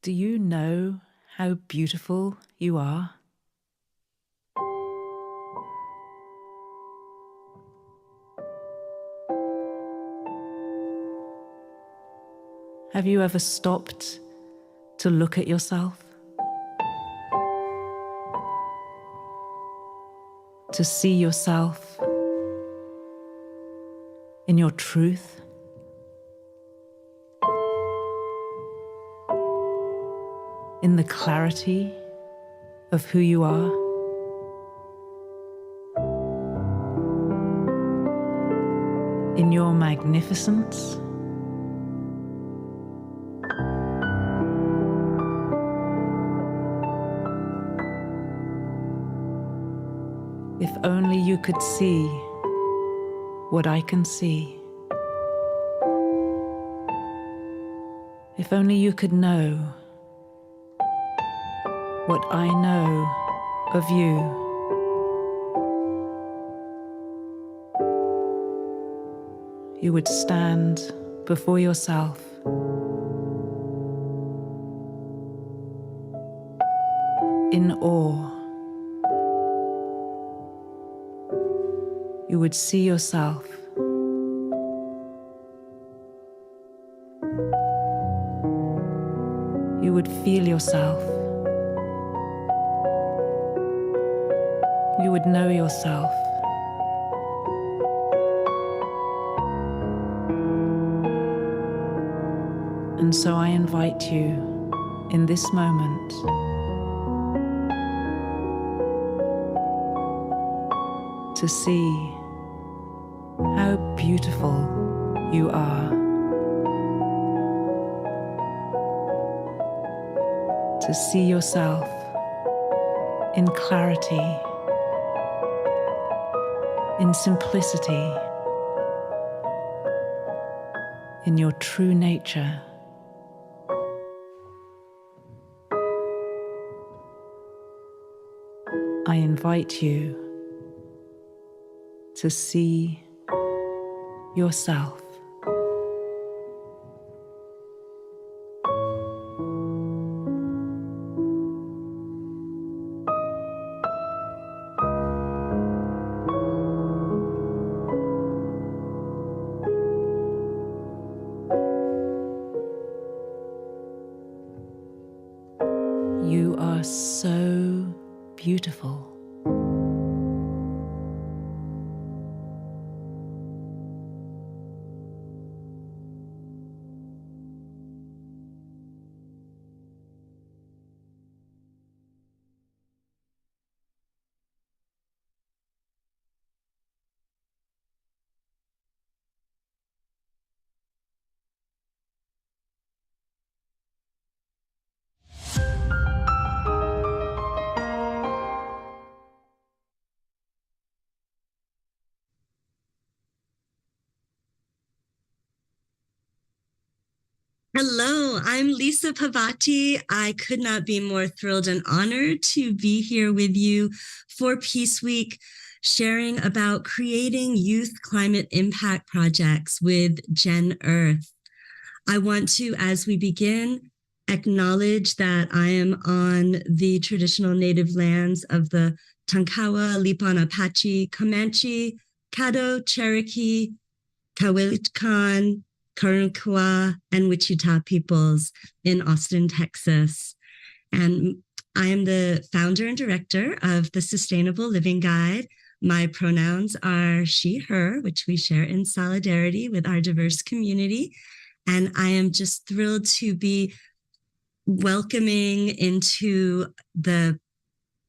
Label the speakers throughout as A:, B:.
A: Do you know how beautiful you are? Have you ever stopped to look at yourself? To see yourself in your truth? In the clarity of who you are? In your magnificence? If only you could see what I can see. If only you could know what I know of you. You would stand before yourself in awe. You would see yourself you would feel yourself. You would know yourself. And so I invite you in this moment to see how beautiful you are. To see yourself in clarity, in simplicity, in your true nature. I invite you to see yourself. You are so beautiful.
B: Hello, I'm Lisa Pavati. I could not be more thrilled and honored to be here with you for Peace Week, sharing about creating youth climate impact projects with GenEarth. I want to, as we begin, acknowledge that I am on the traditional native lands of the Tonkawa, Lipan Apache, Comanche, Caddo, Cherokee, Cowichan, Karunkwa, and Wichita peoples in Austin, Texas. And I am the founder and director of the Sustainable Living Guide. My pronouns are she, her, which we share in solidarity with our diverse community. And I am just thrilled to be welcoming into the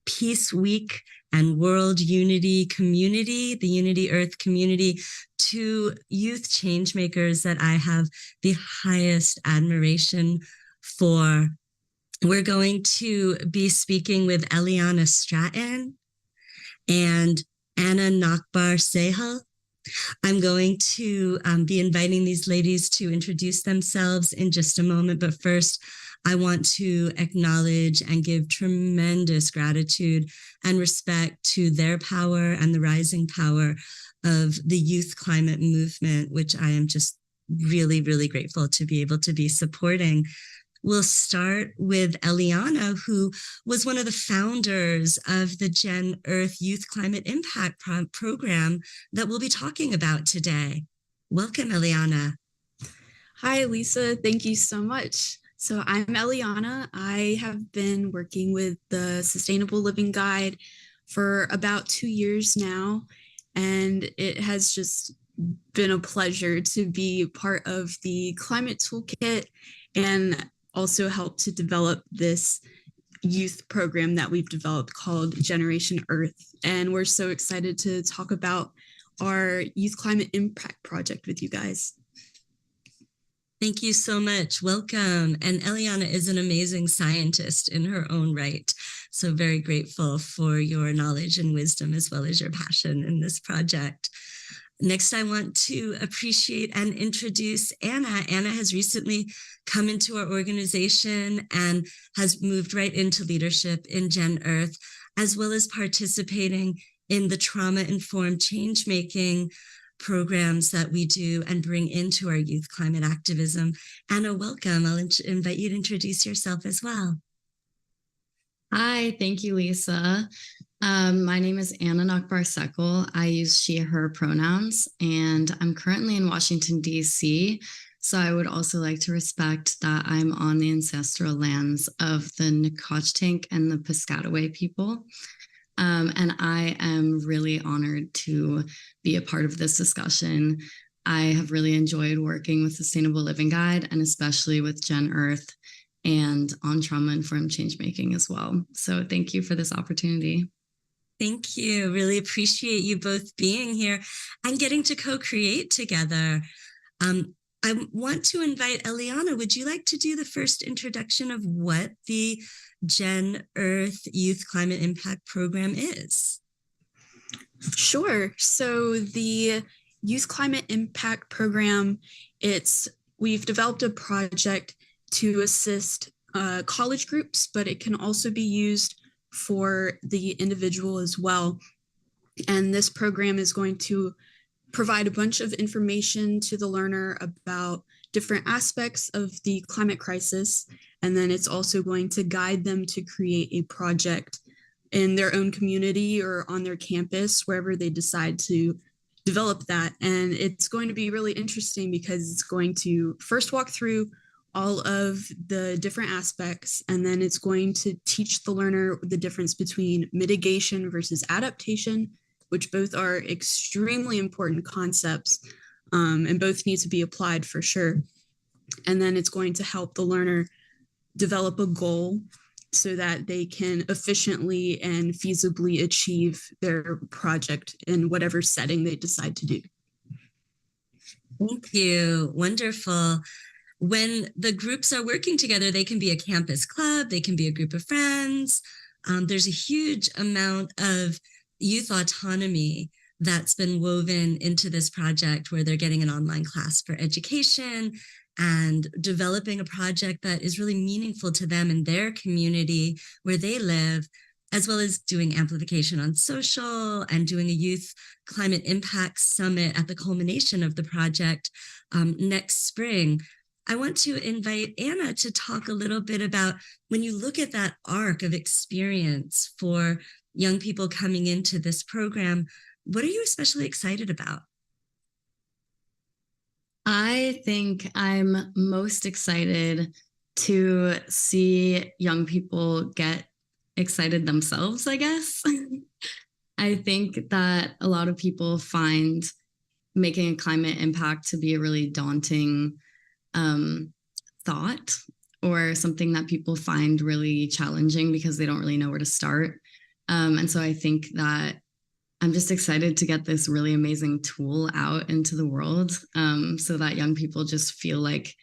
B: Peace Week and World Unity community, the Unity Earth community, to youth change makers that I have the highest admiration for. We're going to be speaking with Elliana Stratton and Anna Nachbar-Seckel. I'm going to be inviting these ladies to introduce themselves in just a moment, but first, I want to acknowledge and give tremendous gratitude and respect to their power and the rising power of the youth climate movement, which I am just really, really grateful to be able to be supporting. we'll start with Elliana, who was one of the founders of the GenEarth Youth Climate Impact Program that we'll be talking about today. Welcome, Elliana.
C: Hi, Lisa. Thank you so much. So I'm Elliana. I have been working with the Sustainable Living Guide for about 2 years now, and it has just been a pleasure to be part of the climate toolkit and also help to develop this youth program that we've developed called Generation Earth. And we're so excited to talk about our youth climate impact project with you guys.
B: Thank you so much. Welcome. And Elliana is an amazing scientist in her own right. So very grateful for your knowledge and wisdom, as well as your passion in this project. Next, I want to appreciate and introduce Anna. Anna has recently come into our organization and has moved right into leadership in GenEarth, as well as participating in the trauma-informed change-making programs that we do and bring into our youth climate activism. Anna, welcome. I'll invite you to introduce yourself as well.
D: Hi, thank you, Lisa. My name is Anna Nachbar-Seckel. I use she, her pronouns, and I'm currently in Washington, D.C., so I would also like to respect that I'm on the ancestral lands of the Nacotchtank and the Piscataway people. And I am really honored to be a part of this discussion. I have really enjoyed working with Sustainable Living Guide and especially with GenEarth and on trauma-informed change-making as well. So thank you for this opportunity.
B: Thank you. Really appreciate you both being here and getting to co-create together. I want to invite Elliana. Would you like to do the first introduction of what the GenEarth Youth Climate Impact Program is?
C: Sure. So the Youth Climate Impact Program, we've developed a project to assist college groups, but it can also be used for the individual as well. And this program is going to provide a bunch of information to the learner about different aspects of the climate crisis. And then it's also going to guide them to create a project in their own community or on their campus, wherever they decide to develop that. And it's going to be really interesting because it's going to first walk through all of the different aspects, and then it's going to teach the learner the difference between mitigation versus adaptation, which both are extremely important concepts, and both need to be applied for sure. And then it's going to help the learner develop a goal so that they can efficiently and feasibly achieve their project in whatever setting they decide to do.
B: Thank you. Wonderful. When the groups are working together, they can be a campus club, they can be a group of friends. There's a huge amount of youth autonomy that's been woven into this project, where they're getting an online class for education and developing a project that is really meaningful to them in their community where they live, as well as doing amplification on social and doing a youth climate impact summit at the culmination of the project next spring. I want to invite Anna to talk a little bit about, when you look at that arc of experience for young people coming into this program, what are you especially excited about?
D: I think I'm most excited to see young people get excited themselves, I guess. I think that a lot of people find making a climate impact to be a really daunting thought, or something that people find really challenging because they don't really know where to start. And so I think that I'm just excited to get this really amazing tool out into the world, so that young people just feel like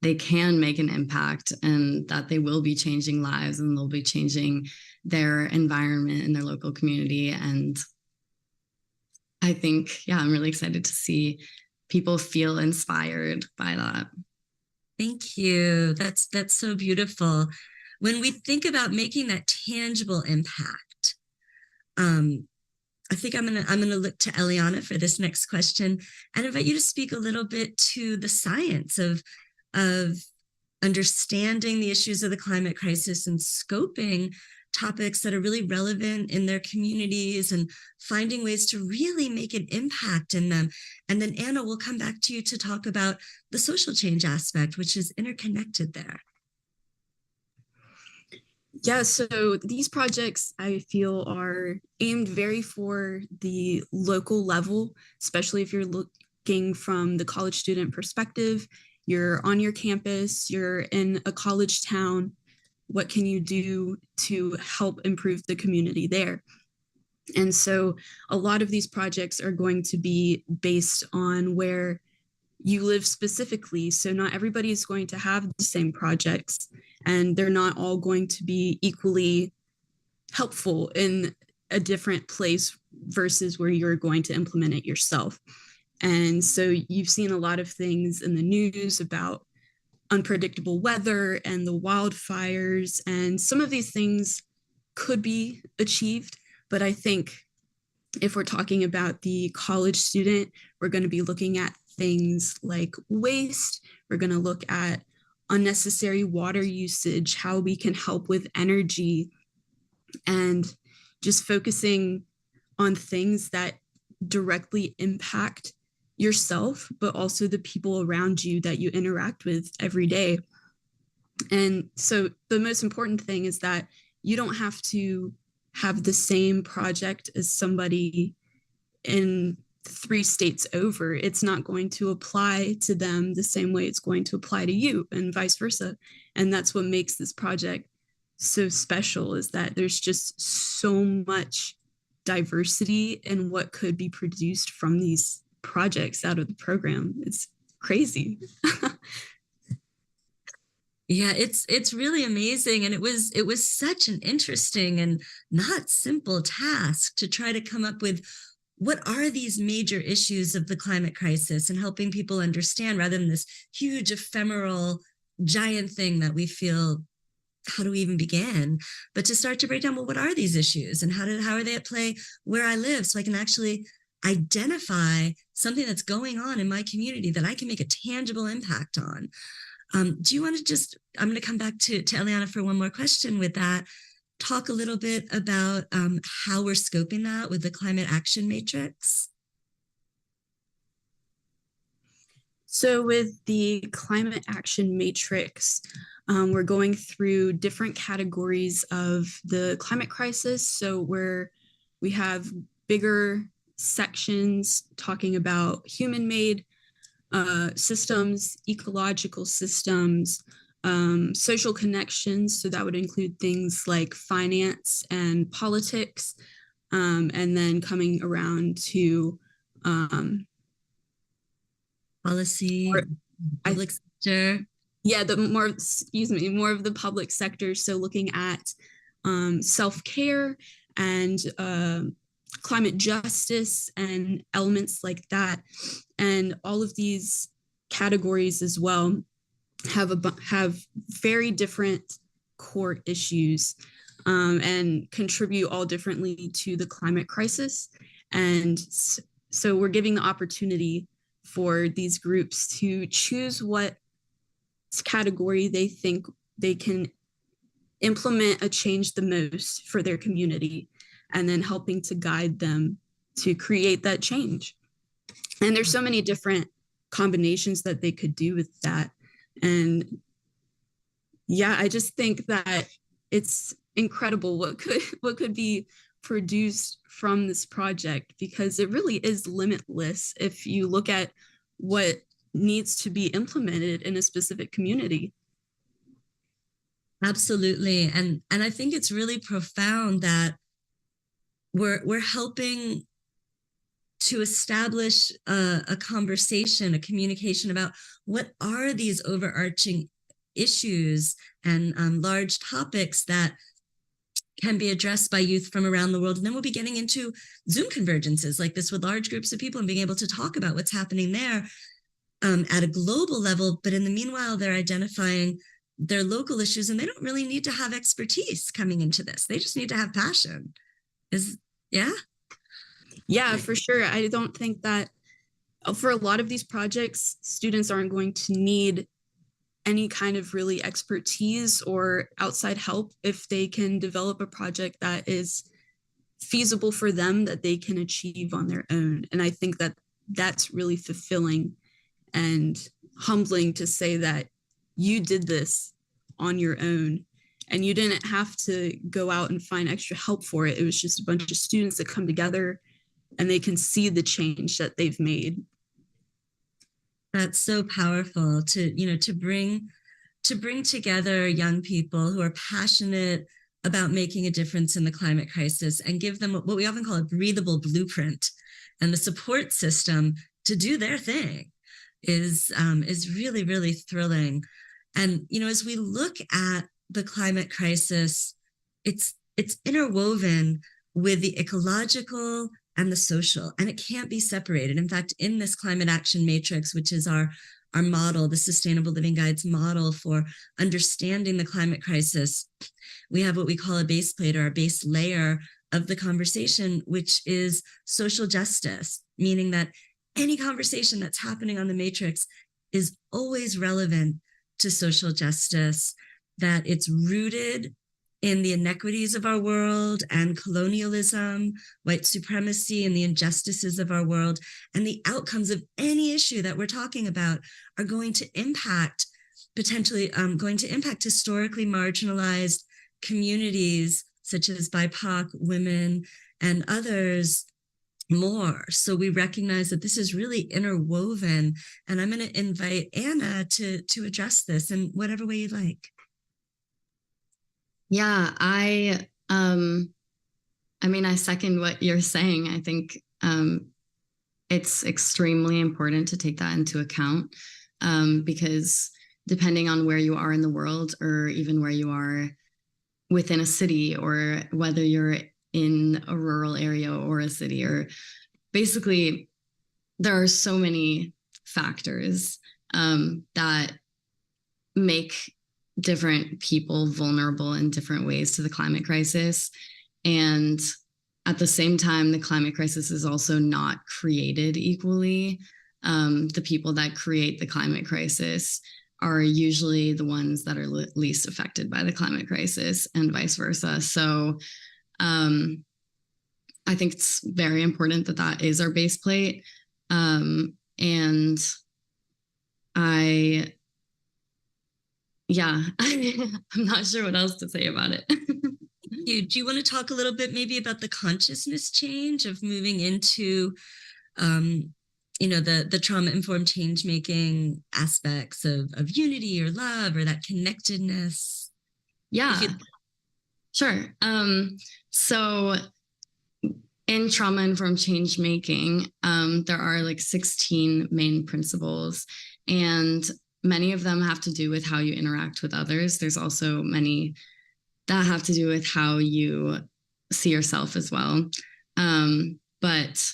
D: they can make an impact and that they will be changing lives and they'll be changing their environment in their local community. And I think, yeah, I'm really excited to see people feel inspired by that.
B: Thank you. That's so beautiful. When we think about making that tangible impact, I think I'm gonna look to Elliana for this next question and invite you to speak a little bit to the science of understanding the issues of the climate crisis and scoping topics that are really relevant in their communities and finding ways to really make an impact in them. And then Anna, we'll come back to you to talk about the social change aspect, which is interconnected there.
C: Yeah, so these projects I feel are aimed very for the local level, especially if you're looking from the college student perspective. You're on your campus, you're in a college town. What can you do to help improve the community there? And so a lot of these projects are going to be based on where you live specifically. So not everybody is going to have the same projects, and they're not all going to be equally helpful in a different place versus where you're going to implement it yourself. And so you've seen a lot of things in the news about unpredictable weather and the wildfires, and some of these things could be achieved. But I think if we're talking about the college student, we're going to be looking at things like waste. We're going to look at unnecessary water usage, how we can help with energy, and just focusing on things that directly impact yourself, but also the people around you that you interact with every day. And so the most important thing is that you don't have to have the same project as somebody in 3 states over. It's not going to apply to them the same way it's going to apply to you, and vice versa. And that's what makes this project so special, is that there's just so much diversity in what could be produced from these projects out of the program. It's crazy.
B: Yeah, it's really amazing. And it was such an interesting and not simple task to try to come up with what are these major issues of the climate crisis and helping people understand, rather than this huge ephemeral giant thing that we feel, how do we even begin? But to start to break down, well, what are these issues and how are they at play where I live, so I can actually identify something that's going on in my community that I can make a tangible impact on. Do you want to just, I'm going to come back to Elliana for one more question with that. Talk a little bit about how we're scoping that with the climate action matrix.
C: So with the climate action matrix, we're going through different categories of the climate crisis. So we have bigger sections talking about human-made systems, ecological systems, social connections. So that would include things like finance and politics, and then coming around to
B: policy, public sector.
C: Yeah, more of the public sector. So looking at self-care and climate justice and elements like that. And all of these categories as well have very different core issues, and contribute all differently to the climate crisis. And so we're giving the opportunity for these groups to choose what category they think they can implement a change the most for their community, and then helping to guide them to create that change. And there's so many different combinations that they could do with that. And yeah, I just think that it's incredible what could be produced from this project, because it really is limitless if you look at what needs to be implemented in a specific community.
B: Absolutely. And I think it's really profound that we're helping to establish a conversation, a communication about what are these overarching issues and large topics that can be addressed by youth from around the world. And then we'll be getting into Zoom convergences like this with large groups of people and being able to talk about what's happening there at a global level. But in the meanwhile, they're identifying their local issues, and they don't really need to have expertise coming into this. They just need to have passion.
C: Yeah, for sure. I don't think that for a lot of these projects, students aren't going to need any kind of really expertise or outside help if they can develop a project that is feasible for them, that they can achieve on their own. And I think that that's really fulfilling and humbling to say that you did this on your own and you didn't have to go out and find extra help for it. It was just a bunch of students that come together and they can see the change that they've made.
B: That's so powerful to bring together young people who are passionate about making a difference in the climate crisis and give them what we often call a breathable blueprint and the support system to do their thing is really, really thrilling. And, as we look at the climate crisis, it's interwoven with the ecological and the social, and it can't be separated. In fact, in this climate action matrix, which is our model, the Sustainable Living Guide's model for understanding the climate crisis, we have what we call a base plate, or a base layer of the conversation, which is social justice, meaning that any conversation that's happening on the matrix is always relevant to social justice, that it's rooted in the inequities of our world and colonialism, white supremacy, and the injustices of our world. And the outcomes of any issue that we're talking about are going to impact, potentially going to impact historically marginalized communities, such as BIPOC, women, and others more. So we recognize that this is really interwoven. And I'm going to invite Anna to address this in whatever way you'd like.
D: Yeah, I second what you're saying. I think it's extremely important to take that into account because depending on where you are in the world, or even where you are within a city, or whether you're in a rural area or a city, or basically there are so many factors that make different people vulnerable in different ways to the climate crisis. And at the same time, the climate crisis is also not created equally. The people that create the climate crisis are usually the ones that are least affected by the climate crisis, and vice versa. So I think it's very important that that is our base plate. And I'm not sure what else to say about it.
B: Do you want to talk a little bit maybe about the consciousness change of moving into, the trauma-informed change-making aspects of unity or love or that connectedness?
D: Yeah, sure. So in trauma-informed change-making, there are like 16 main principles, and many of them have to do with how you interact with others. There's also many that have to do with how you see yourself as well. But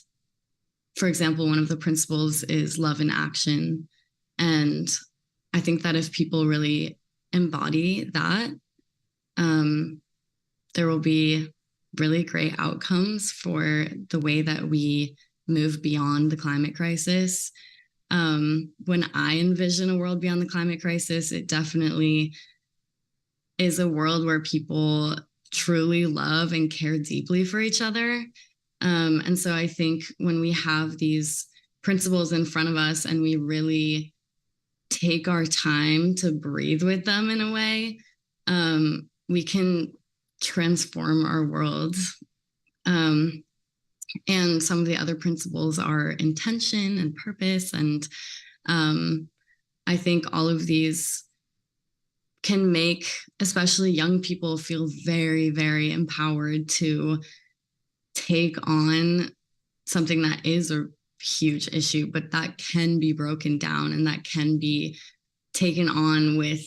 D: for example, one of the principles is love in action. And I think that if people really embody that, there will be really great outcomes for the way that we move beyond the climate crisis. When I envision a world beyond the climate crisis, it definitely is a world where people truly love and care deeply for each other. And so I think when we have these principles in front of us and we really take our time to breathe with them in a way, we can transform our world. And some of the other principles are intention and purpose. And I think all of these can make especially young people feel very, very empowered to take on something that is a huge issue, but that can be broken down and that can be taken on with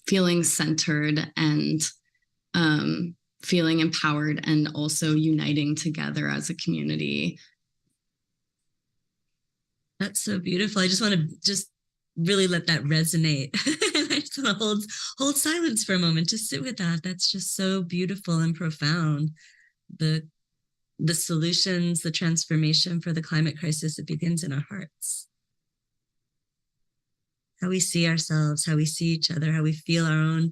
D: feeling centered and feeling empowered, and also uniting together as a community.
B: That's so beautiful. I just want to really let that resonate. I just want to hold silence for a moment to sit with that. That's just so beautiful and profound. The solutions, the transformation for the climate crisis, it begins in our hearts. how we see ourselves, how we see each other, how we feel our own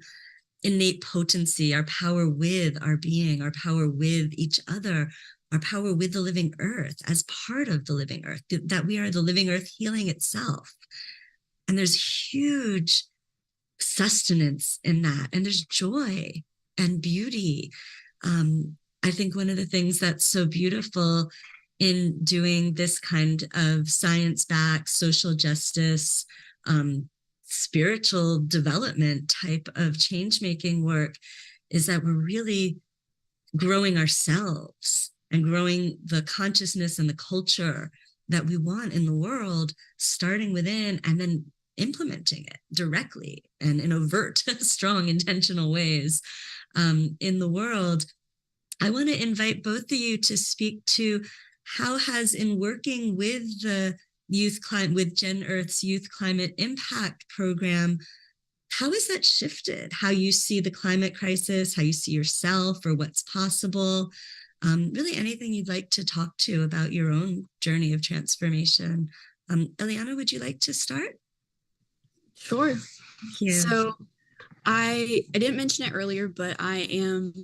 B: innate potency, our power with our being, our power with each other, our power with the living earth as part of the living earth, that we are the living earth healing itself. And there's huge sustenance in that. And there's joy and beauty. I think one of the things that's so beautiful in doing this kind of science-backed social justice, spiritual development type of change-making work is that we're really growing ourselves and growing the consciousness and the culture that we want in the world, starting within and then implementing it directly and in overt, strong, intentional ways in the world. I want to invite both of you to speak to how has, in working with the with GenEarth's Youth Climate Impact Program, how has that shifted how you see the climate crisis, how you see yourself or what's possible? Really anything you'd like to talk to about your own journey of transformation. Elliana, would you like to start?
C: Sure.
B: Thank you.
C: So I didn't mention it earlier, but I am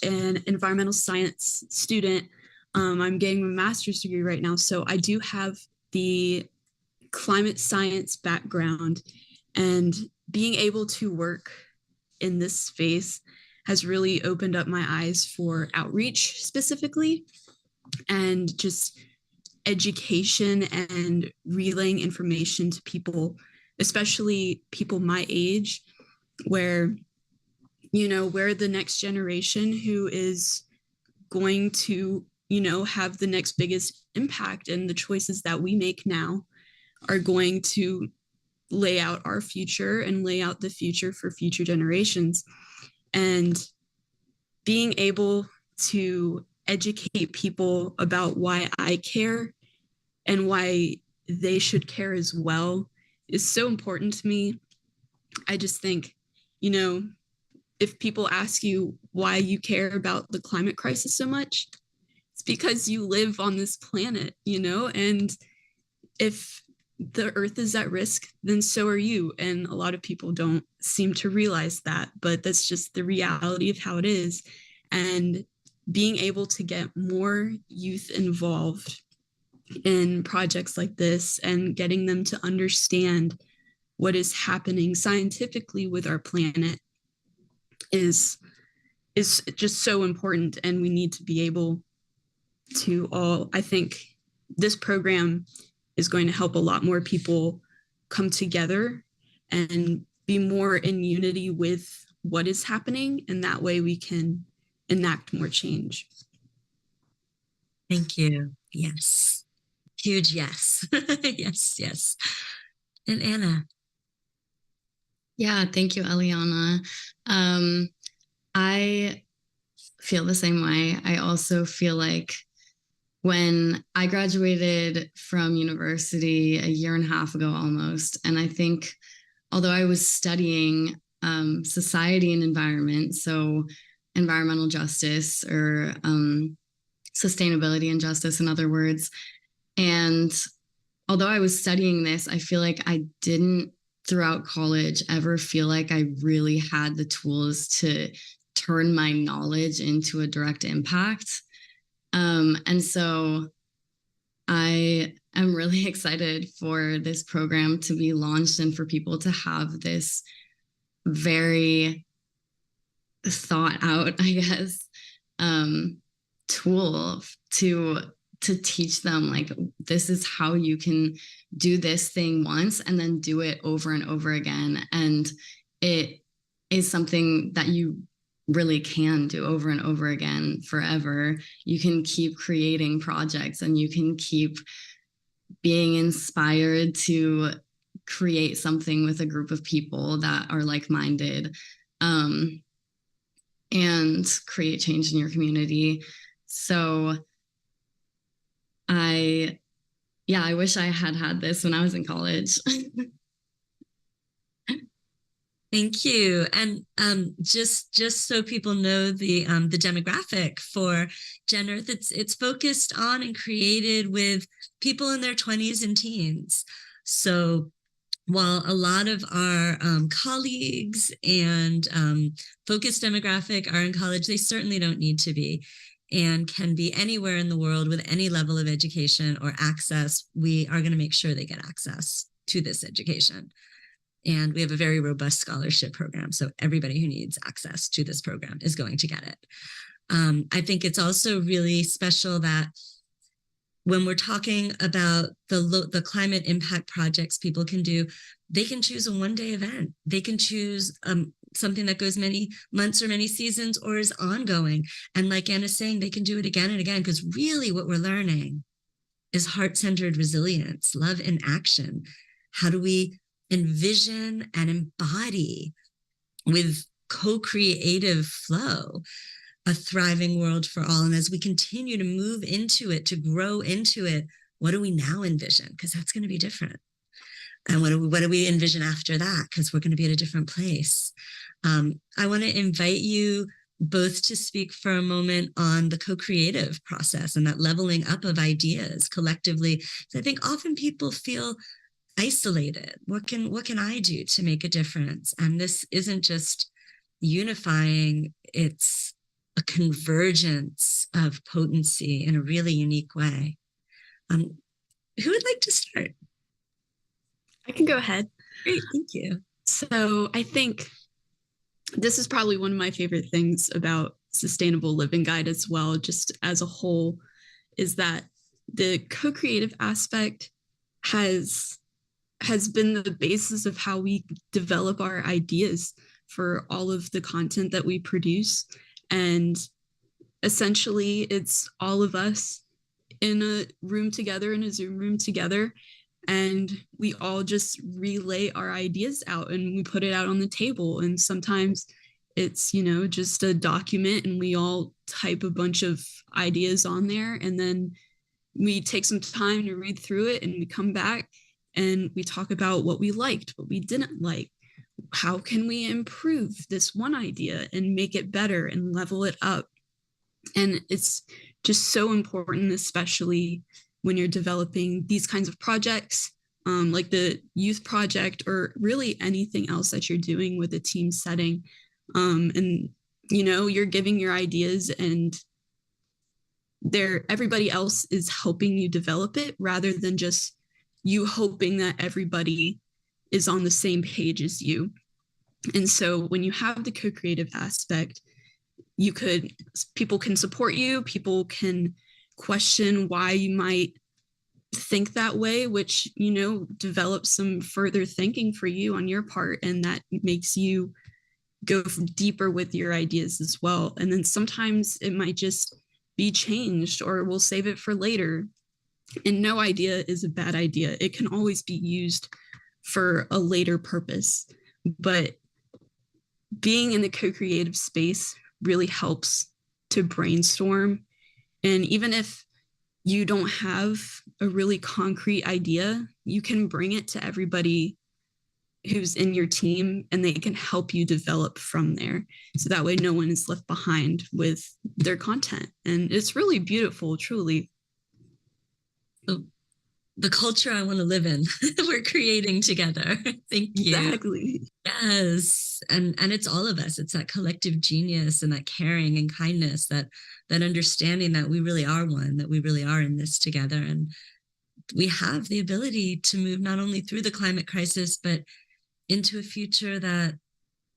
C: an environmental science student. I'm getting a master's degree right now, so I do have the climate science background, and being able to work in this space has really opened up my eyes for outreach specifically, and just education and relaying information to people, especially people my age, where, you know, we're the next generation who is going to, you know, have the next biggest impact, and the choices that we make now are going to lay out our future and lay out the future for future generations. And being able to educate people about why I care and why they should care as well is so important to me. I just think, you know, if people ask you why you care about the climate crisis so much, it's because you live on this planet, you know, and if the earth is at risk, then so are you. And a lot of people don't seem to realize that, but that's just the reality of how it is. And being able to get more youth involved in projects like this and getting them to understand what is happening scientifically with our planet is just so important. And we need to be able to all, I think this program is going to help a lot more people come together and be more in unity with what is happening. And that way we can enact more change.
B: Thank you. Yes. Huge yes. Yes, yes. And Anna.
D: Yeah, thank you, Elliana. I feel the same way. I also feel like when I graduated from university a year and a half ago almost, and I think although I was studying society and environment, so environmental justice or sustainability and justice, in other words, and although I was studying this, I feel like I didn't throughout college ever feel like I really had the tools to turn my knowledge into a direct impact. And so I am really excited for this program to be launched and for people to have this very thought out, I guess, tool to teach them, like, this is how you can do this thing once and then do it over and over again. And it is something that you really can do over and over again forever. You can keep creating projects and you can keep being inspired to create something with a group of people that are like-minded, and create change in your community. So I wish I had this when I was in college.
B: Thank you. And just so people know the demographic for GenEarth, it's focused on and created with people in their 20s and teens. So while a lot of our colleagues and focused demographic are in college, they certainly don't need to be, and can be anywhere in the world with any level of education or access. We are going to make sure they get access to this education. And we have a very robust scholarship program. So everybody who needs access to this program is going to get it. I think it's also really special that when we're talking about the climate impact projects people can do, they can choose a one-day event. They can choose something that goes many months or many seasons or is ongoing. And like Anna's saying, they can do it again and again, because really what we're learning is heart-centered resilience, love in action. How do we envision and embody with co-creative flow a thriving world for all? And as we continue to move into it, to grow into it, what do we now envision? Because that's going to be different. And what do we envision after that? Because we're going to be at a different place. I want to invite you both to speak for a moment on the co-creative process and that leveling up of ideas collectively. So I think often people feel isolated. What can I do to make a difference? And this isn't just unifying, it's a convergence of potency in a really unique way. Who would like to start?
C: I can go ahead.
B: Great, thank you.
C: So I think this is probably one of my favorite things about Sustainable Living Guide as well, just as a whole, is that the co-creative aspect has been the basis of how we develop our ideas for all of the content that we produce. And essentially, it's all of us in a room together, in a Zoom room together, and we all just relay our ideas out and we put it out on the table. And sometimes it's, just a document and we all type a bunch of ideas on there, and then we take some time to read through it, and we come back and we talk about what we liked, what we didn't like. How can we improve this one idea and make it better and level it up? And it's just so important, especially when you're developing these kinds of projects, like the youth project, or really anything else that you're doing with a team setting. And, you're giving your ideas, and everybody else is helping you develop it, rather than just you hoping that everybody is on the same page as you. And so when you have the co-creative aspect, people can support you, people can question why you might think that way, which, develops some further thinking for you on your part, and that makes you go deeper with your ideas as well. And then sometimes it might just be changed, or we'll save it for later. And no idea is a bad idea. It can always be used for a later purpose. But being in the co-creative space really helps to brainstorm. And even if you don't have a really concrete idea, you can bring it to everybody who's in your team, and they can help you develop from there. So that way no one is left behind with their content. And it's really beautiful, truly.
B: The culture I want to live in, we're creating together. Thank you.
C: Exactly.
B: Yes. And it's all of us. It's that collective genius and that caring and kindness, that understanding that we really are one, that we really are in this together. And we have the ability to move not only through the climate crisis, but into a future that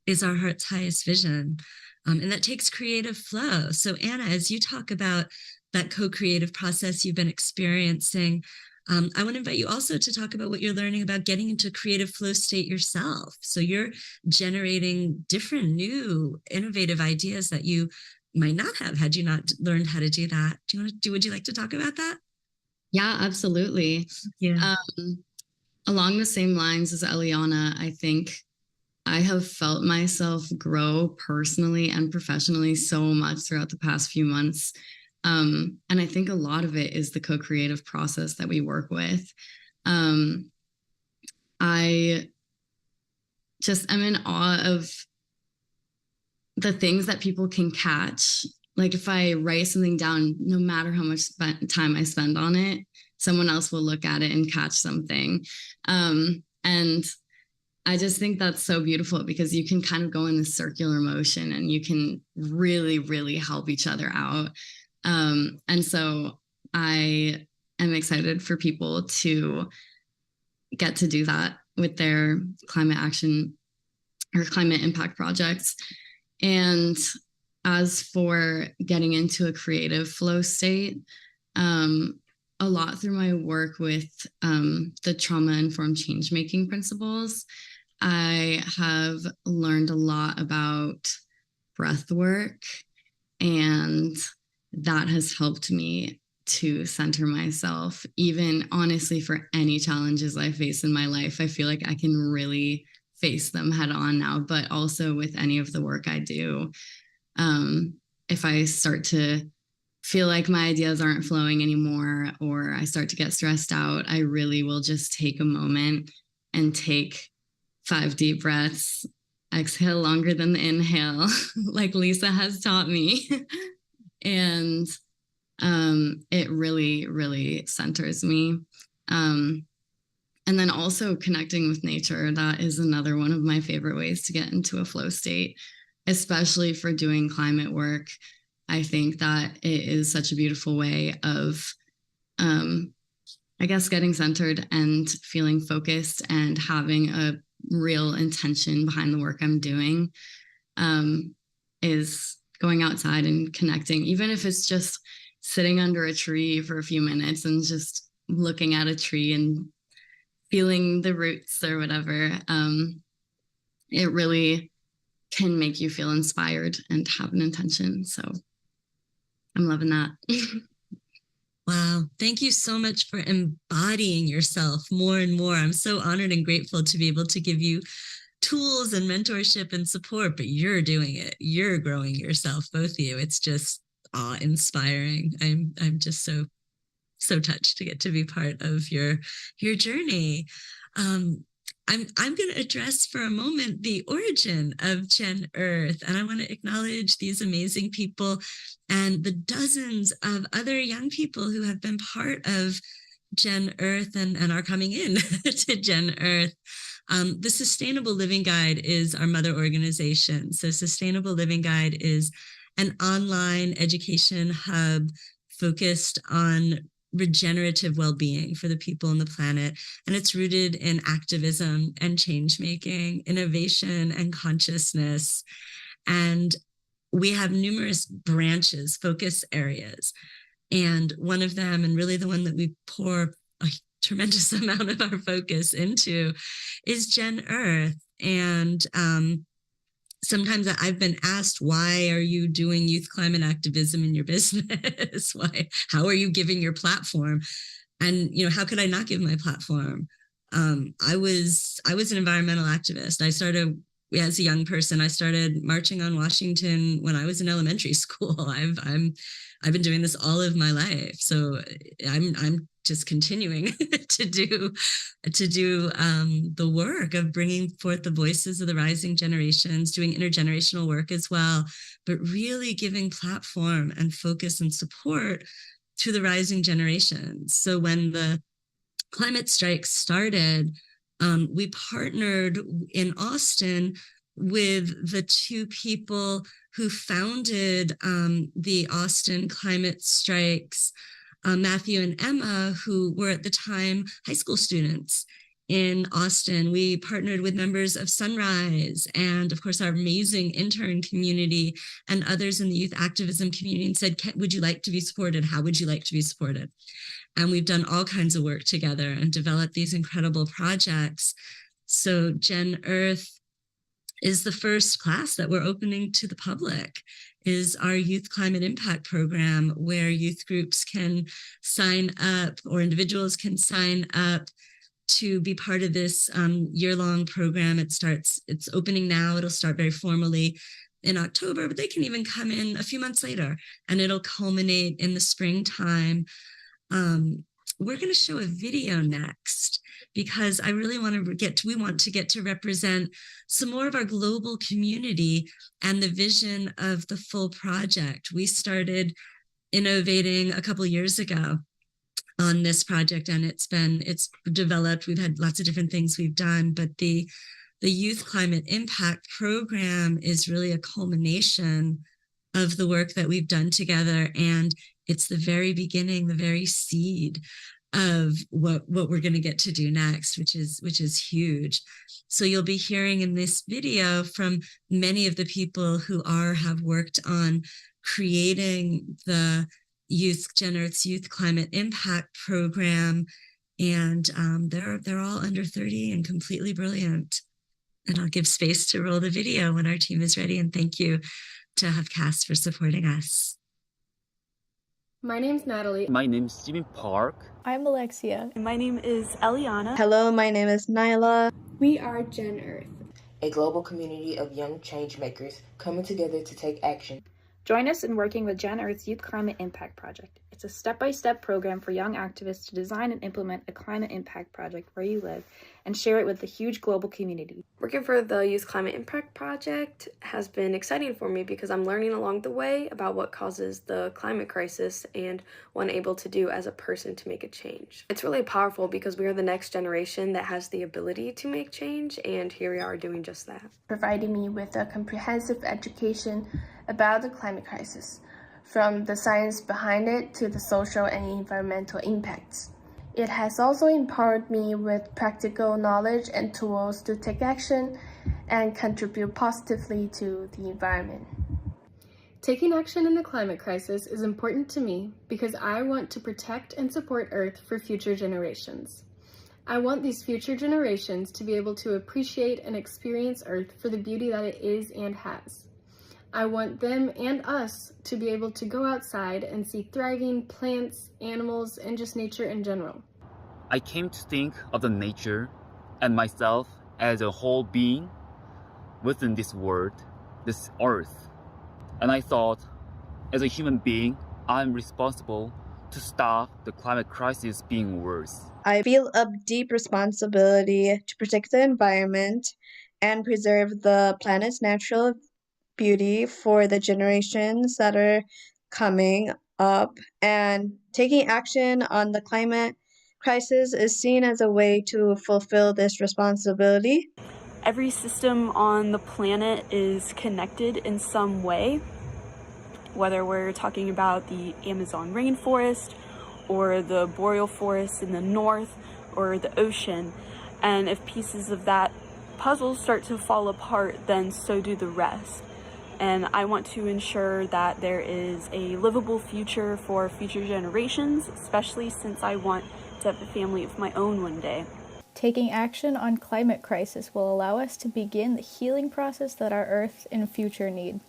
B: is our heart's highest vision. And that takes creative flow. So Anna, as you talk about that co-creative process you've been experiencing, I want to invite you also to talk about what you're learning about getting into creative flow state yourself. So you're generating different, new, innovative ideas that you might not have had you not learned how to do that. Would you like to talk about that?
D: Yeah, absolutely.
B: Yeah.
D: Along the same lines as Elliana, I think I have felt myself grow personally and professionally so much throughout the past few months. And I think a lot of it is the co-creative process that we work with. I'm in awe of the things that people can catch. Like if I write something down, no matter how much time I spend on it, someone else will look at it and catch something. And I just think that's so beautiful because you can kind of go in this circular motion and you can really, really help each other out. And so I am excited for people to get to do that with their climate action or climate impact projects. And as for getting into a creative flow state, a lot through my work with the trauma-informed change-making principles, I have learned a lot about breath work, and that has helped me to center myself. Even honestly, for any challenges I face in my life, I feel like I can really face them head on now, but also with any of the work I do. If I start to feel like my ideas aren't flowing anymore, or I start to get stressed out, I really will just take a moment and take 5 deep breaths, exhale longer than the inhale, like Lisa has taught me. And it really, really centers me. And then also connecting with nature, that is another one of my favorite ways to get into a flow state, especially for doing climate work. I think that it is such a beautiful way of, I guess, getting centered and feeling focused and having a real intention behind the work I'm doing, is going outside and connecting, even if it's just sitting under a tree for a few minutes and just looking at a tree and feeling the roots or whatever. It really can make you feel inspired and have an intention. So I'm loving that.
B: Wow. Thank you so much for embodying yourself more and more. I'm so honored and grateful to be able to give you tools and mentorship and support, but you're doing it. You're growing yourself, both of you. It's just awe-inspiring. I'm just so touched to get to be part of your journey. I'm going to address for a moment the origin of GenEarth, and I want to acknowledge these amazing people and the dozens of other young people who have been part of GenEarth and are coming in to GenEarth. The Sustainable Living Guide is our mother organization. So Sustainable Living Guide is an online education hub focused on regenerative well-being for the people on the planet. And it's rooted in activism and change-making, innovation and consciousness. And we have numerous branches, focus areas. And one of them, and really the one that we pour a tremendous amount of our focus into, is GenEarth. And sometimes I've been asked, why are you doing youth climate activism in your business? How are you giving your platform? And, how could I not give my platform? I was an environmental activist. I started as a young person. I started marching on Washington when I was in elementary school. I've been doing this all of my life. So I'm just continuing to do the work of bringing forth the voices of the rising generations, doing intergenerational work as well, but really giving platform and focus and support to the rising generations. So when the climate strikes started, we partnered in Austin with the 2 people who founded the Austin climate strikes, Matthew and Emma, who were at the time high school students in Austin. We partnered with members of Sunrise and, of course, our amazing intern community and others in the youth activism community, and said, would you like to be supported? How would you like to be supported? And we've done all kinds of work together and developed these incredible projects. So GenEarth is the first class that we're opening to the public, is our Youth Climate Impact Program, where youth groups can sign up, or individuals can sign up to be part of this year-long program. It's opening now. It'll start very formally in October, but they can even come in a few months later, and it'll culminate in the springtime. We're going to show a video next, because I really want to get to represent some more of our global community and the vision of the full project. We started innovating a couple of years ago on this project, and it's developed. We've had lots of different things we've done, but the Youth Climate Impact Program is really a culmination of the work that we've done together. And it's the very beginning, the very seed of what we're going to get to do next, which is huge. So you'll be hearing in this video from many of the people who have worked on creating the GenEarth's Youth Climate Impact Program. And they're all under 30 and completely brilliant. And I'll give space to roll the video when our team is ready. And thank you to HubCast for supporting us.
E: My name's Natalie.
F: My name's Stephen Park.
G: I'm Alexia.
H: My name is Elliana.
I: Hello, my name is Nyla.
E: We are GenEarth,
J: a global community of young change makers coming together to take action.
G: Join us in working with GenEarth's Youth Climate Impact Project. It's a step-by-step program for young activists to design and implement a climate impact project where you live and share it with the huge global community.
E: Working for the Youth Climate Impact Project has been exciting for me because I'm learning along the way about what causes the climate crisis and what I'm able to do as a person to make a change. It's really powerful because we are the next generation that has the ability to make change, and here we are doing just that.
K: Providing me with a comprehensive education about the climate crisis, from the science behind it to the social and environmental impacts. It has also empowered me with practical knowledge and tools to take action and contribute positively to the environment.
E: Taking action in the climate crisis is important to me because I want to protect and support Earth for future generations. I want these future generations to be able to appreciate and experience Earth for the beauty that it is and has. I want them and us to be able to go outside and see thriving plants, animals, and just nature in general.
F: I came to think of the nature and myself as a whole being within this world, this earth. And I thought, as a human being, I'm responsible to stop the climate crisis being worse.
I: I feel a deep responsibility to protect the environment and preserve the planet's natural beauty for the generations that are coming up, and taking action on the climate crisis is seen as a way to fulfill this responsibility.
H: Every system on the planet is connected in some way, whether we're talking about the Amazon rainforest or the boreal forest in the north or the ocean. And if pieces of that puzzle start to fall apart, then so do the rest. And I want to ensure that there is a livable future for future generations, especially since I want to have a family of my own one day.
G: Taking action on climate crisis will allow us to begin the healing process that our Earth and future need.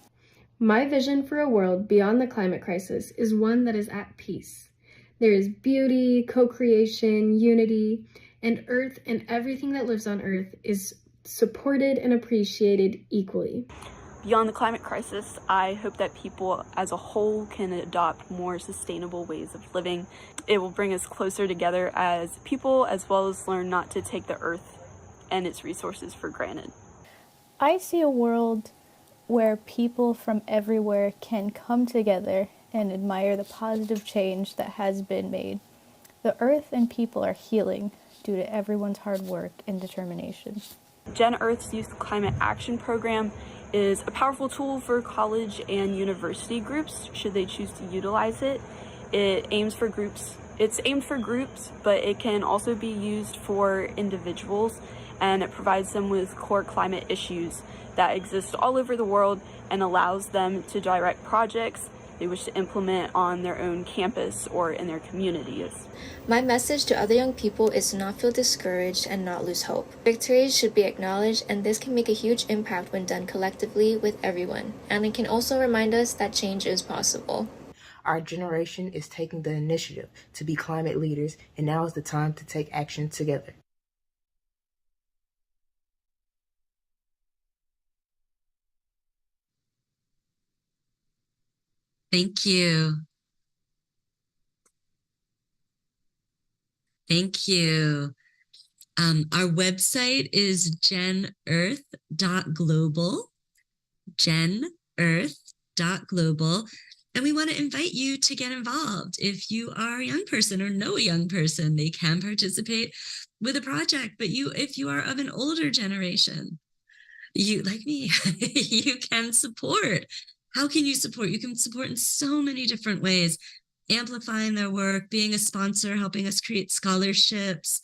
E: My vision for a world beyond the climate crisis is one that is at peace. There is beauty, co-creation, unity, and Earth and everything that lives on Earth is supported and appreciated equally.
H: Beyond the climate crisis, I hope that people as a whole can adopt more sustainable ways of living. It will bring us closer together as people, as well as learn not to take the Earth and its resources for granted.
G: I see a world where people from everywhere can come together and admire the positive change that has been made. The Earth and people are healing due to everyone's hard work and determination.
H: GenEarth's Youth Climate Action Program is a powerful tool for college and university groups, should they choose to utilize it. It's aimed for groups, but it can also be used for individuals, and it provides them with core climate issues that exist all over the world and allows them to direct projects they wish to implement on their own campus or in their communities.
L: My message to other young people is to not feel discouraged and not lose hope. Victories should be acknowledged, and this can make a huge impact when done collectively with everyone. And it can also remind us that change is possible.
J: Our generation is taking the initiative to be climate leaders, and now is the time to take action together.
B: Thank you. Thank you. Our website is genearth.global, genearth.global. And we want to invite you to get involved. If you are a young person or know a young person, they can participate with a project. But if you are of an older generation, you, like me, you can support. How can you support? You can support in so many different ways. Amplifying their work, being a sponsor, helping us create scholarships,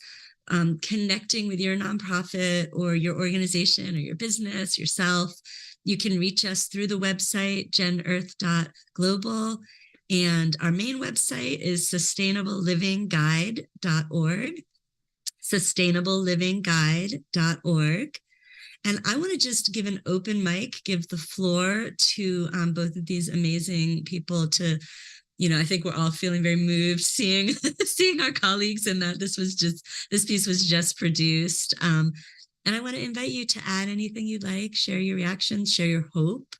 B: connecting with your nonprofit or your organization or your business, yourself. You can reach us through the website, GenEarth.global. And our main website is sustainablelivingguide.org, sustainablelivingguide.org. And I want to just give an open mic, give the floor to both of these amazing people to, I think we're all feeling very moved seeing our colleagues, and that this piece was just produced. And I want to invite you to add anything you'd like, share your reactions, share your hope.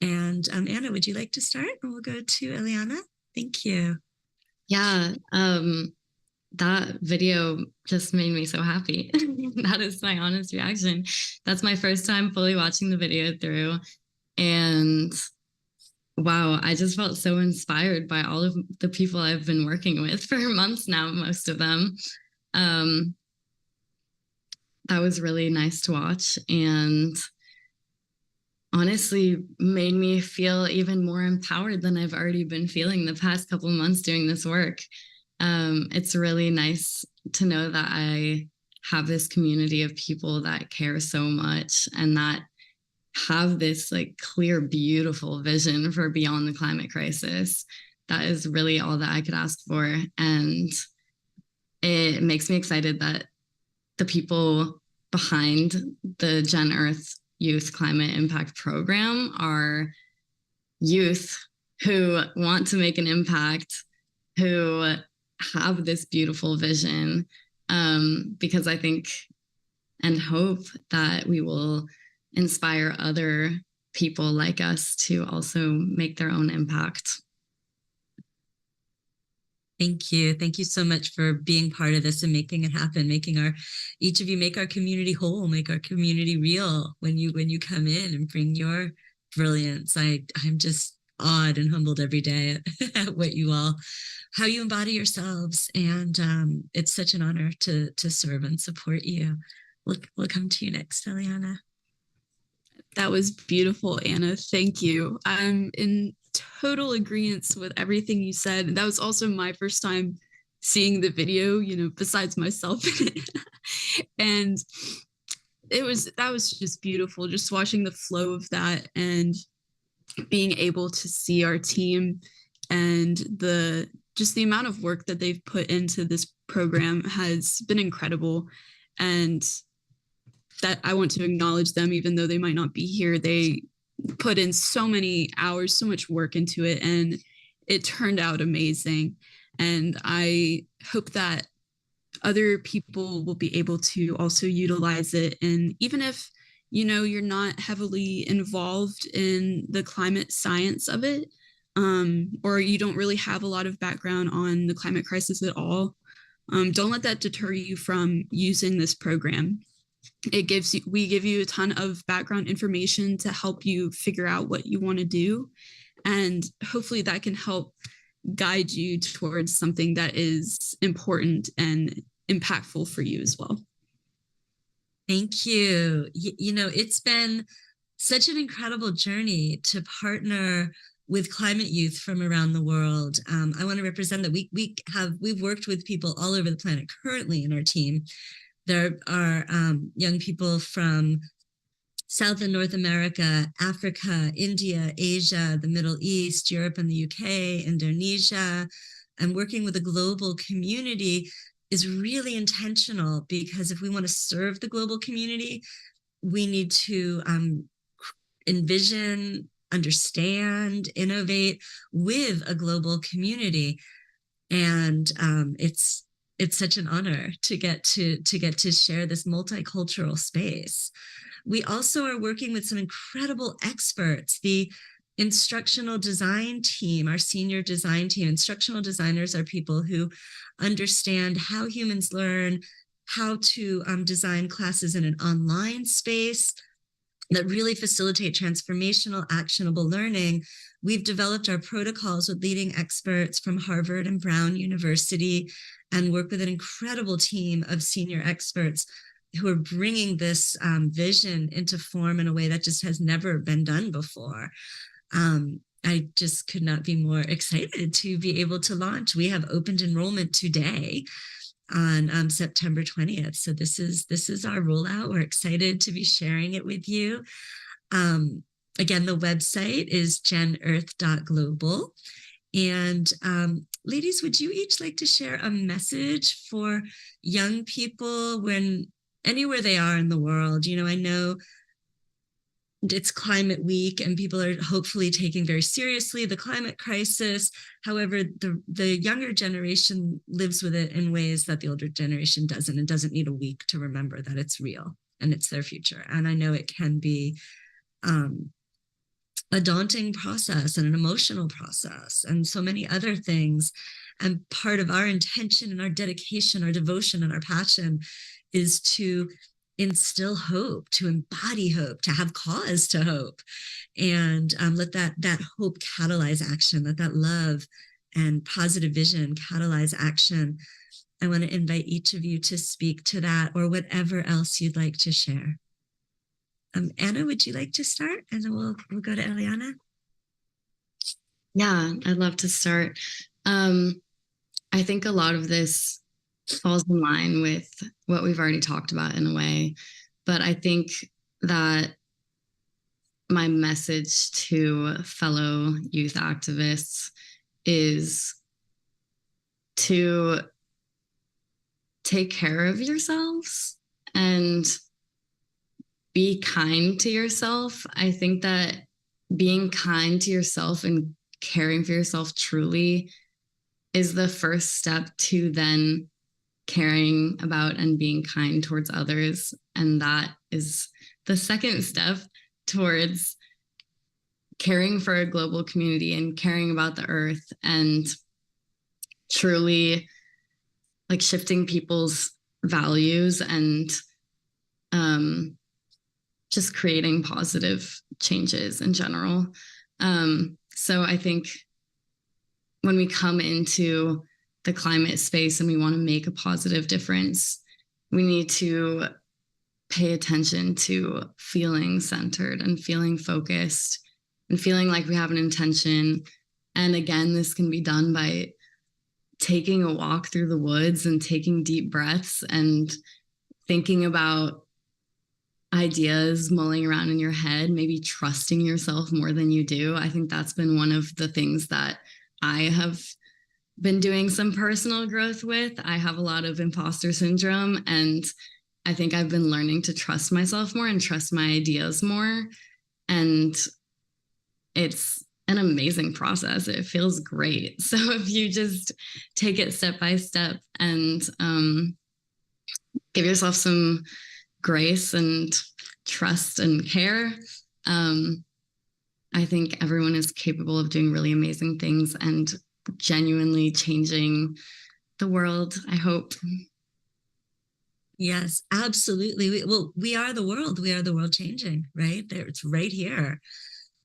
B: And Anna, would you like to start? And we'll go to Elliana. Thank you.
D: Yeah, that video just made me so happy. That is my honest reaction. That's my first time fully watching the video through. And wow, I just felt so inspired by all of the people I've been working with for months now, most of them. That was really nice to watch, and honestly made me feel even more empowered than I've already been feeling the past couple of months doing this work. It's really nice to know that I have this community of people that care so much and that have this like clear, beautiful vision for beyond the climate crisis. That is really all that I could ask for. And it makes me excited that the people behind the GenEarth Youth Climate Impact Program are youth who want to make an impact, who have this beautiful vision, because I think and hope that we will inspire other people like us to also make their own impact.
B: Thank you. Thank you so much for being part of this and making it happen, each of you make our community whole, make our community real when you come in and bring your brilliance. I'm just awed and humbled every day at how you embody yourselves. And it's such an honor to serve and support you. We'll come to you next, Elliana.
C: That was beautiful, Anna. Thank you. I'm in total agreement with everything you said. That was also my first time seeing the video, besides myself. And that was just beautiful, just watching the flow of that and being able to see our team and the amount of work that they've put into this program has been incredible. And that I want to acknowledge them, even though they might not be here. They put in so many hours, so much work into it, and it turned out amazing. And I hope that other people will be able to also utilize it. And even if, you're not heavily involved in the climate science of it, or you don't really have a lot of background on the climate crisis at all, don't let that deter you from using this program. We give you a ton of background information to help you figure out what you want to do. And hopefully that can help guide you towards something that is important and impactful for you as well.
B: Thank you. It's been such an incredible journey to partner with climate youth from around the world. I want to represent that we've worked with people all over the planet currently in our team. There are young people from South and North America, Africa, India, Asia, the Middle East, Europe and the UK, Indonesia. And working with a global community is really intentional, because if we want to serve the global community, we need to envision, understand, innovate with a global community. And it's such an honor to get to share this multicultural space. We also are working with some incredible experts. The instructional design team, our senior design team, instructional designers are people who understand how humans learn, how to design classes in an online space, that really facilitate transformational, actionable learning. We've developed our protocols with leading experts from Harvard and Brown University, and work with an incredible team of senior experts who are bringing this vision into form in a way that just has never been done before. I just could not be more excited to be able to launch. We have opened enrollment today on September 20th. So this is our rollout. We're excited to be sharing it with you. Again, the website is GenEarth.global. And ladies, would you each like to share a message for young people when anywhere they are in the world? You know, I know it's Climate Week and people are hopefully taking very seriously the climate crisis. However, the younger generation lives with it in ways that the older generation doesn't, and doesn't need a week to remember that it's real and it's their future. And I know it can be a daunting process and an emotional process and so many other things. And part of our intention and our dedication, our devotion and our passion is to instill hope, to embody hope, to have cause to hope, and let that hope catalyze action, let that love and positive vision catalyze action. I want to invite each of you to speak to that, or whatever else you'd like to share. Anna, would you like to start? And then we'll go to Elliana.
D: Yeah, I'd love to start. I think a lot of this falls in line with what we've already talked about in a way, but I think that my message to fellow youth activists is to take care of yourselves and be kind to yourself. I think that being kind to yourself and caring for yourself truly is the first step to then caring about and being kind towards others. And that is the second step towards caring for a global community and caring about the earth and truly like shifting people's values and just creating positive changes in general. So I think when we come into the climate space and we want to make a positive difference, we need to pay attention to feeling centered and feeling focused and feeling like we have an intention. And again, this can be done by taking a walk through the woods and taking deep breaths and thinking about ideas mulling around in your head, maybe trusting yourself more than you do. I think that's been one of the things that I have been doing some personal growth with. I have a lot of imposter syndrome, and I think I've been learning to trust myself more and trust my ideas more. And it's an amazing process. It feels great. So if you just take it step by step and give yourself some grace and trust and care, I think everyone is capable of doing really amazing things and genuinely changing the world, I hope.
B: Yes, absolutely. We are the world. We are the world changing, right? There, it's right here.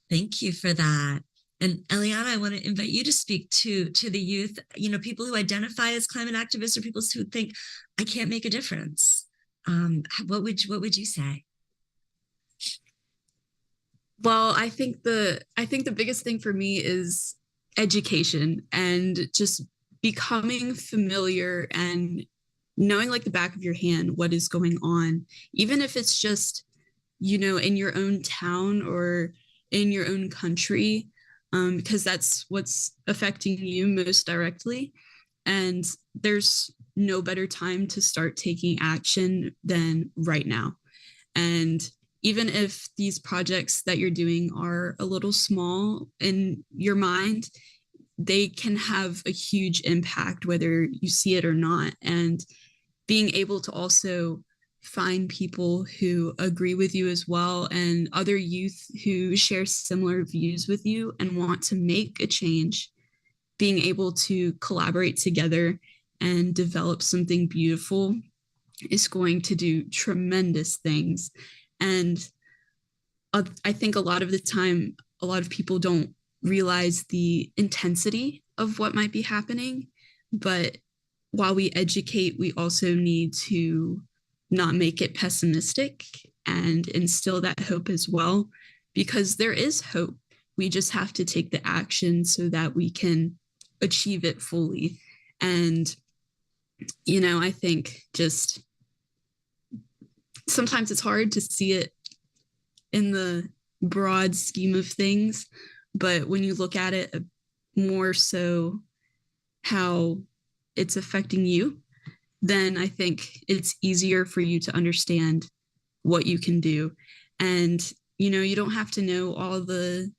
B: Thank you for that. And Elliana, I want to invite you to speak to the youth, you know, people who identify as climate activists or people who think, I can't make a difference. What would you say?
C: Well, I think the biggest thing for me is education and just becoming familiar and knowing like the back of your hand what is going on, even if it's just, you know, in your own town or in your own country, because that's what's affecting you most directly. And there's no better time to start taking action than right now. And even if these projects that you're doing are a little small in your mind, they can have a huge impact whether you see it or not. And being able to also find people who agree with you as well and other youth who share similar views with you and want to make a change, being able to collaborate together and develop something beautiful is going to do tremendous things. And I think a lot of the time, a lot of people don't realize the intensity of what might be happening. But while we educate, we also need to not make it pessimistic and instill that hope as well, because there is hope. We just have to take the action so that we can achieve it fully. And, you know, I think just sometimes it's hard to see it in the broad scheme of things, but when you look at it more so how it's affecting you, then I think it's easier for you to understand what you can do. And, you know, you don't have to know all the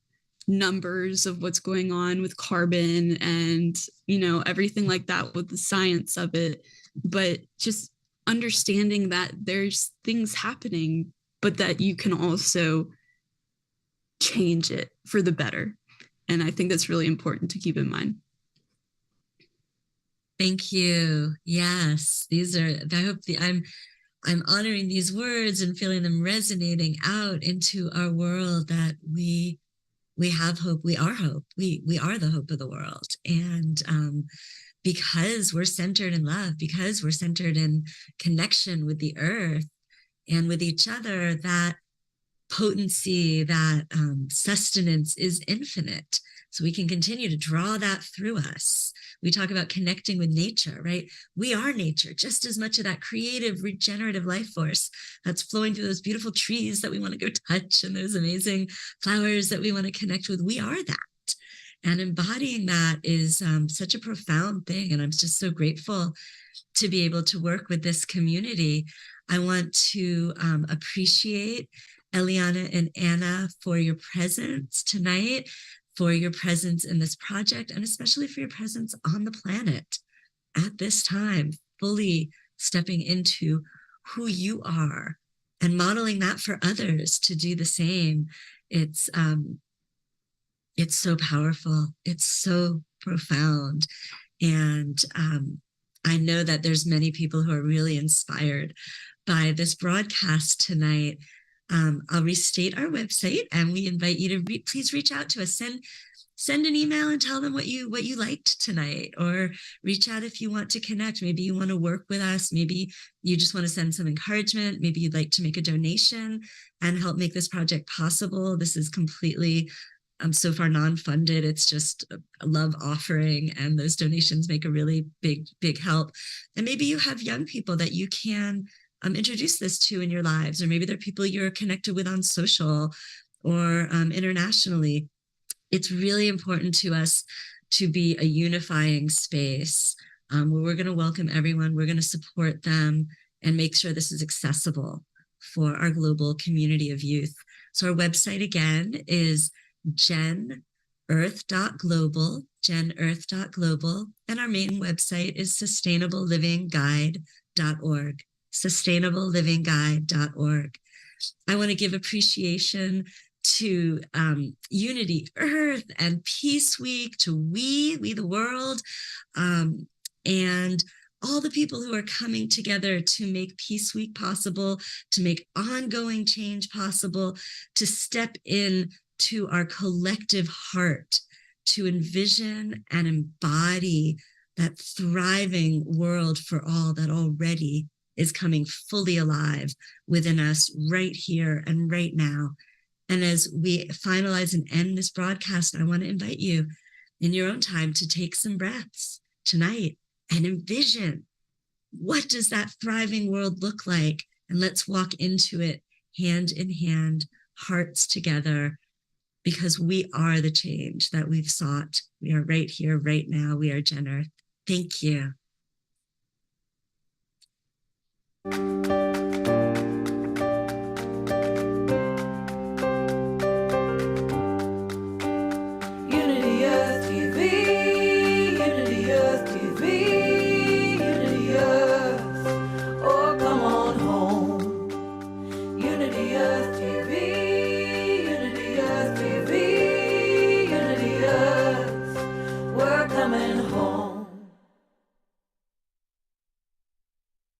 C: numbers of what's going on with carbon and, you know, everything like that with the science of it, but just understanding that there's things happening, but that you can also change it for the better. And I think that's really important to keep in mind.
B: Thank you. Yes, these are, I hope I'm honoring these words and feeling them resonating out into our world, that we have hope. We are hope. We are the hope of the world. And because we're centered in love, because we're centered in connection with the earth and with each other, that potency, that sustenance is infinite. So we can continue to draw that through us. We talk about connecting with nature, right? We are nature, just as much of that creative, regenerative life force that's flowing through those beautiful trees that we want to go touch and those amazing flowers that we want to connect with. We are that. And embodying that is such a profound thing. And I'm just so grateful to be able to work with this community. I want to appreciate Elliana and Anna for your presence tonight, for your presence in this project, and especially for your presence on the planet at this time, fully stepping into who you are and modeling that for others to do the same. It's so powerful. It's so profound. And I know that there's many people who are really inspired by this broadcast tonight. I'll restate our website, and we invite you to please reach out to us. Send an email and tell them what you liked tonight, or reach out if you want to connect. Maybe you want to work with us. Maybe you just want to send some encouragement. Maybe you'd like to make a donation and help make this project possible. This is completely so far non-funded. It's just a love offering, and those donations make a really big help. And maybe you have young people that you can introduce this to in your lives, or maybe they're people you're connected with on social or internationally. It's really important to us to be a unifying space where we're going to welcome everyone, we're going to support them, and make sure this is accessible for our global community of youth. So our website again is GenEarth.global, GenEarth.global, and our main website is sustainablelivingguide.org, sustainablelivingguide.org. I want to give appreciation to Unity Earth and Peace Week, to We the World, and all the people who are coming together to make Peace Week possible, to make ongoing change possible, to step in to our collective heart, to envision and embody that thriving world for all that already is coming fully alive within us right here and right now. And as we finalize and end this broadcast, I want to invite you in your own time to take some breaths tonight and envision, what does that thriving world look like? And let's walk into it hand in hand, hearts together, because we are the change that we've sought. We are right here, right now. We are GenEarth. Thank you.